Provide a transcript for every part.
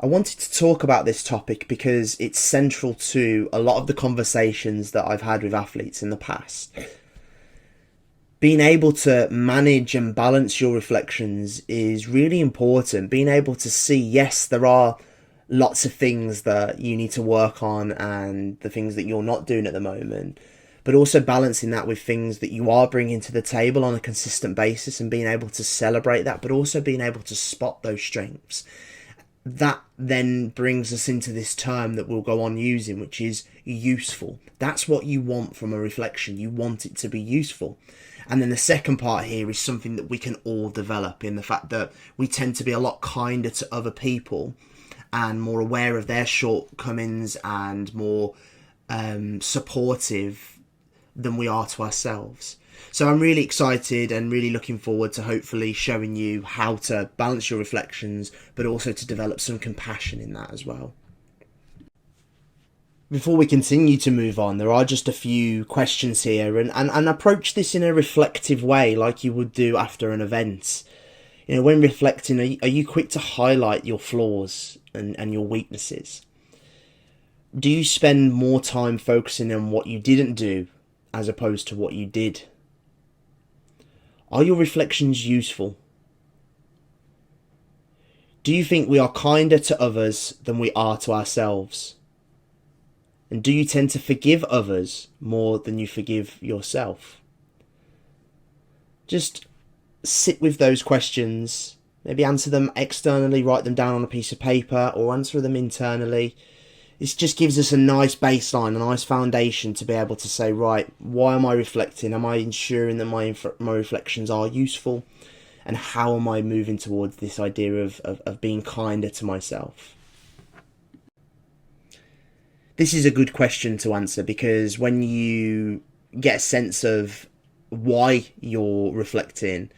I wanted to talk about this topic because it's central to a lot of the conversations that I've had with athletes in the past. Being able to manage and balance your reflections is really important. Being able to see, yes, there are lots of things that you need to work on and the things that you're not doing at the moment, but also balancing that with things that you are bringing to the table on a consistent basis and being able to celebrate that, but also being able to spot those strengths. That then brings us into this term that we'll go on using, which is useful. That's what you want from a reflection. You want it to be useful. And then the second part here is something that we can all develop, in the fact that we tend to be a lot kinder to other people and more aware of their shortcomings and more supportive than we are to ourselves. So I'm really excited and really looking forward to hopefully showing you how to balance your reflections, but also to develop some compassion in that as well. Before we continue to move on, there are just a few questions here, and approach this in a reflective way like you would do after an event. You know, when reflecting, are you quick to highlight your flaws and your weaknesses? Do you spend more time focusing on what you didn't do as opposed to what you did? Are your reflections useful? Do you think we are kinder to others than we are to ourselves? And do you tend to forgive others more than you forgive yourself? Just sit with those questions, maybe answer them externally, write them down on a piece of paper, or answer them internally. This just gives us a nice baseline, a nice foundation to be able to say, right, why am I reflecting? Am I ensuring that my reflections are useful? And how am I moving towards this idea of being kinder to myself? This is a good question to answer, because when you get a sense of why you're reflecting,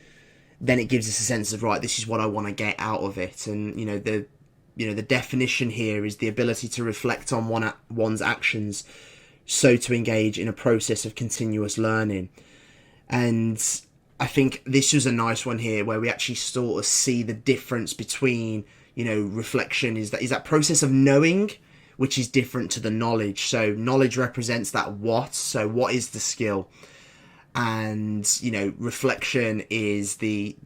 then it gives us a sense of, right, this is what I want to get out of it. And the definition here is the ability to reflect on one's actions, so to engage in a process of continuous learning. And I think this was a nice one here, where we actually sort of see the difference between, reflection is that process of knowing, which is different to the knowledge. So knowledge represents that what, so what is the skill? And reflection is the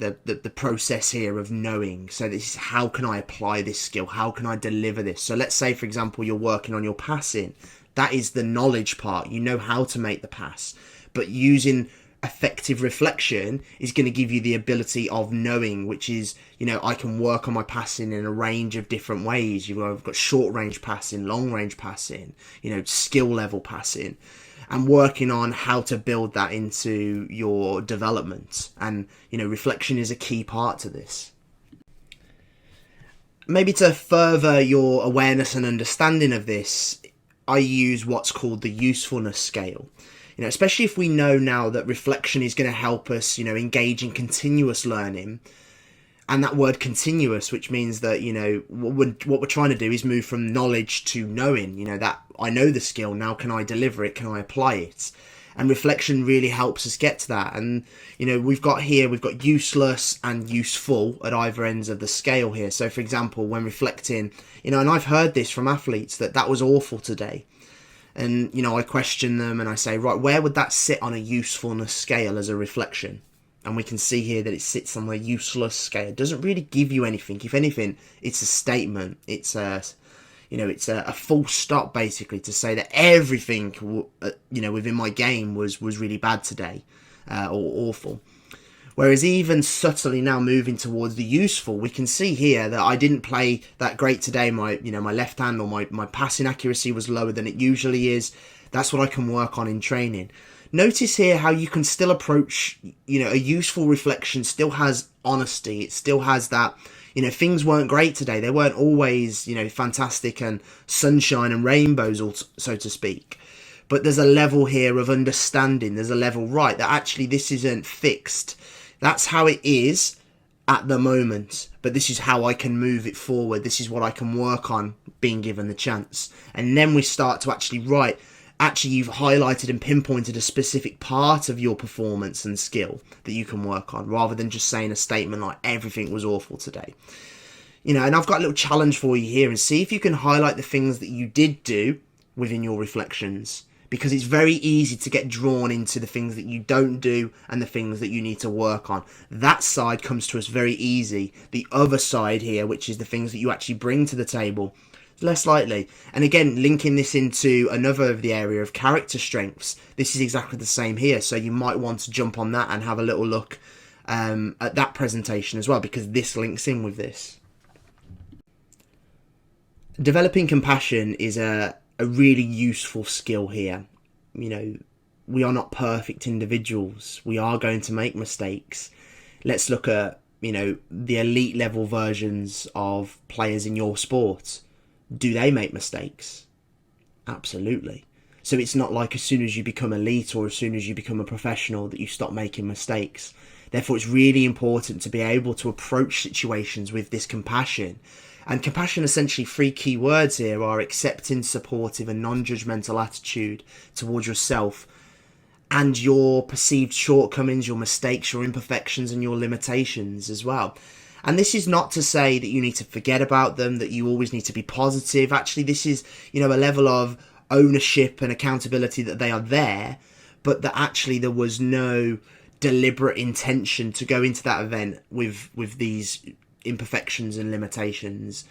process here of knowing. So this is, how can I apply this skill? How can I deliver this? So let's say, for example, you're working on your passing. That is the knowledge part. You know how to make the pass, but using effective reflection is going to give you the ability of knowing, which is, I can work on my passing in a range of different ways. I've got short range passing, long range passing, skill level passing, and working on how to build that into your development. And, reflection is a key part to this. Maybe to further your awareness and understanding of this, I use what's called the usefulness scale. Especially if we know now that reflection is going to help us, engage in continuous learning. And that word continuous, which means that, what we're trying to do is move from knowledge to knowing, that I know the skill, now can I deliver it? Can I apply it? And reflection really helps us get to that. And, we've got useless and useful at either ends of the scale here. So, for example, when reflecting, and I've heard this from athletes, that was awful today. And, I question them and I say, right, where would that sit on a usefulness scale as a reflection? And we can see here that it sits on the useless scale. It doesn't really give you anything. If anything, it's a statement. It's a full stop, basically, to say that everything, within my game was really bad today, or awful. Whereas even subtly now moving towards the useful, we can see here that I didn't play that great today. My left hand or my passing accuracy was lower than it usually is. That's what I can work on in training. Notice here how you can still approach, a useful reflection still has honesty. It still has that, things weren't great today. They weren't always, fantastic and sunshine and rainbows, so to speak. But there's a level here of understanding. There's a level, right, that actually this isn't fixed. That's how it is at the moment, but this is how I can move it forward. This is what I can work on, being given the chance. And then we start to actually, right, actually you've highlighted and pinpointed a specific part of your performance and skill that you can work on, rather than just saying a statement like everything was awful today. And I've got a little challenge for you here, and see if you can highlight the things that you did do within your reflections, because it's very easy to get drawn into the things that you don't do and the things that you need to work on. That side comes to us very easy. The other side here, which is the things that you actually bring to the table, less likely. And again, linking this into another of the area of character strengths, this is exactly the same here. So you might want to jump on that and have a little look at that presentation as well, because this links in with this. Developing compassion is a really useful skill here. We are not perfect individuals. We are going to make mistakes. Let's look at, the elite level versions of players in your sport. Do they make mistakes? Absolutely. So it's not like as soon as you become elite or as soon as you become a professional that you stop making mistakes. Therefore, it's really important to be able to approach situations with this compassion. And compassion, essentially, 3 key words here are accepting, supportive and non-judgmental attitude towards yourself and your perceived shortcomings, your mistakes, your imperfections and your limitations as well. And this is not to say that you need to forget about them, that you always need to be positive. Actually, this is, a level of ownership and accountability that they are there, but that actually there was no deliberate intention to go into that event with these imperfections and limitations.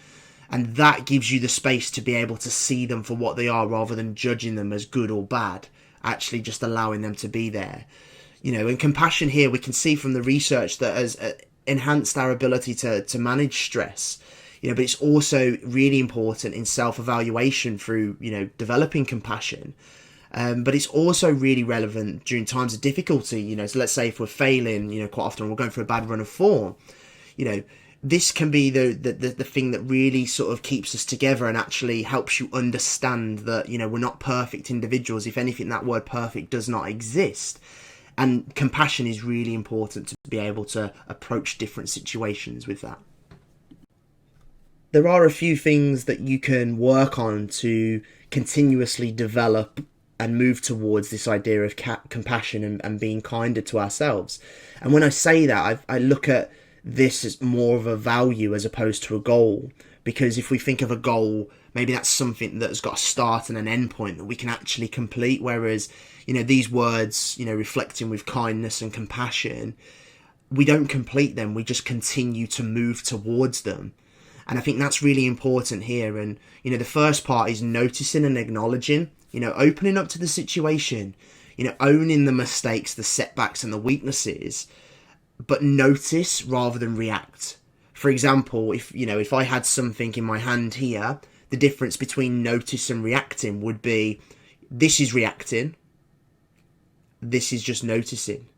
And that gives you the space to be able to see them for what they are rather than judging them as good or bad, actually just allowing them to be there. And compassion here, we can see from the research that has enhanced our ability to manage stress, but it's also really important in self-evaluation through, developing compassion. But it's also really relevant during times of difficulty, so let's say if we're failing, quite often we're going through a bad run of form, this can be the thing that really sort of keeps us together and actually helps you understand that, we're not perfect individuals. If anything, that word perfect does not exist. And compassion is really important to be able to approach different situations with that. There are a few things that you can work on to continuously develop and move towards this idea of compassion and being kinder to ourselves. And when I say that, I look at this as more of a value as opposed to a goal, because if we think of a goal, maybe that's something that's got a start and an end point that we can actually complete, whereas these words, reflecting with kindness and compassion, we don't complete them, we just continue to move towards them. And I think that's really important here. And the first part is noticing and acknowledging, opening up to the situation, owning the mistakes, the setbacks and the weaknesses, but notice rather than react. For example, if I had something in my hand here, the difference between notice and reacting would be, this is reacting, this is just noticing.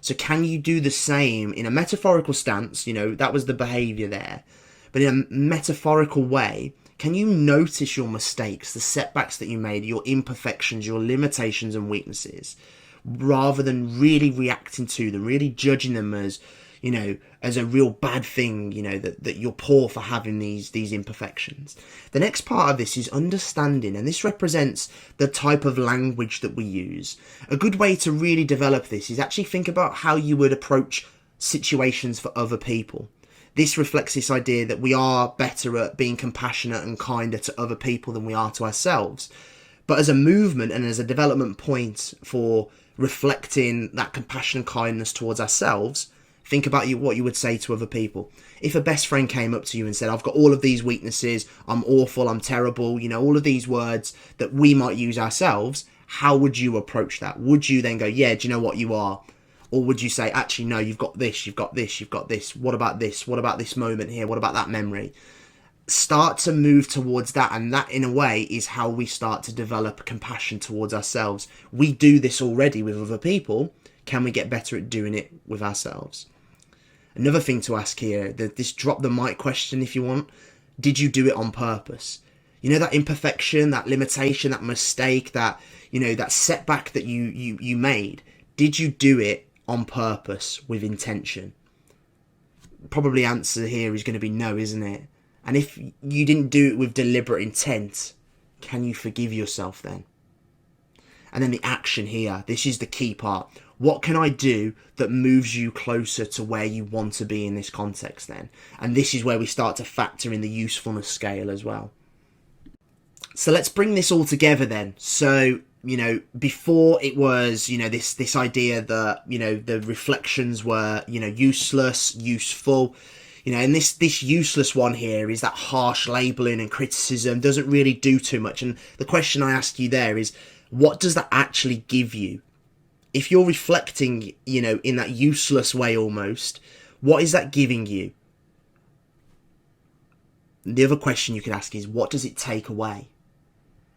So can you do the same in a metaphorical stance? That was the behavior there. But in a metaphorical way, can you notice your mistakes, the setbacks that you made, your imperfections, your limitations and weaknesses, rather than really reacting to them, really judging them as, as a real bad thing, that you're poor for having these imperfections. The next part of this is understanding, and this represents the type of language that we use. A good way to really develop this is actually think about how you would approach situations for other people. This reflects this idea that we are better at being compassionate and kinder to other people than we are to ourselves. But as a movement and as a development point for reflecting that compassion and kindness towards ourselves, think about what you would say to other people. If a best friend came up to you and said, I've got all of these weaknesses, I'm awful, I'm terrible, all of these words that we might use ourselves, how would you approach that? Would you then go, yeah, do you know what you are? Or would you say, actually, no, you've got this, you've got this, you've got this. What about this? What about this moment here? What about that memory? Start to move towards that, and that in a way is how we start to develop compassion towards ourselves. We do this already with other people. Can we get better at doing it with ourselves? Another thing to ask here, this drop the mic question if you want, did you do it on purpose? That imperfection, that limitation, that mistake, that that setback that you made, did you do it on purpose with intention? Probably answer here is going to be no, isn't it? And if you didn't do it with deliberate intent, can you forgive yourself then? And then the action here, this is the key part. What can I do that moves you closer to where you want to be in this context then? And this is where we start to factor in the usefulness scale as well. So let's bring this all together then. So, before it was, this idea that, the reflections were, useless, useful, and this useless one here is that harsh labeling and criticism doesn't really do too much. And the question I ask you there is, what does that actually give you? If you're reflecting, in that useless way almost, what is that giving you? The other question you could ask is, what does it take away?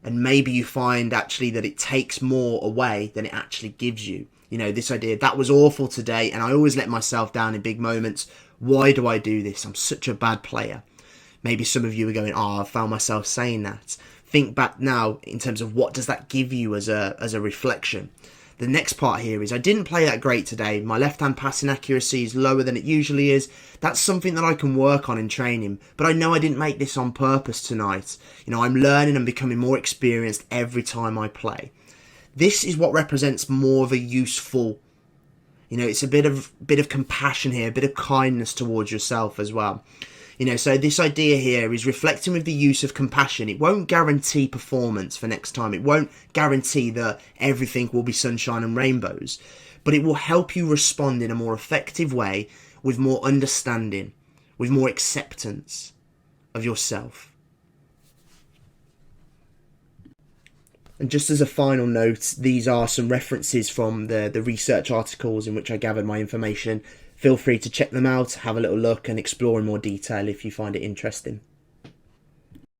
And maybe you find actually that it takes more away than it actually gives you. This idea, that was awful today, and I always let myself down in big moments. Why do I do this? I'm such a bad player. Maybe some of you are going, I found myself saying that. Think back now in terms of what does that give you as a reflection. The next part here is, I didn't play that great today. My left-hand passing accuracy is lower than it usually is. That's something that I can work on in training, but I know I didn't make this on purpose tonight. I'm learning and becoming more experienced every time I play. This is what represents more of a useful, it's a bit of compassion here, a bit of kindness towards yourself as well. So this idea here is reflecting with the use of compassion. It won't guarantee performance for next time. It won't guarantee that everything will be sunshine and rainbows, but it will help you respond in a more effective way, with more understanding, with more acceptance of yourself. And just as a final note, these are some references from the research articles in which I gathered my information. Feel free to check them out, have a little look and explore in more detail if you find it interesting.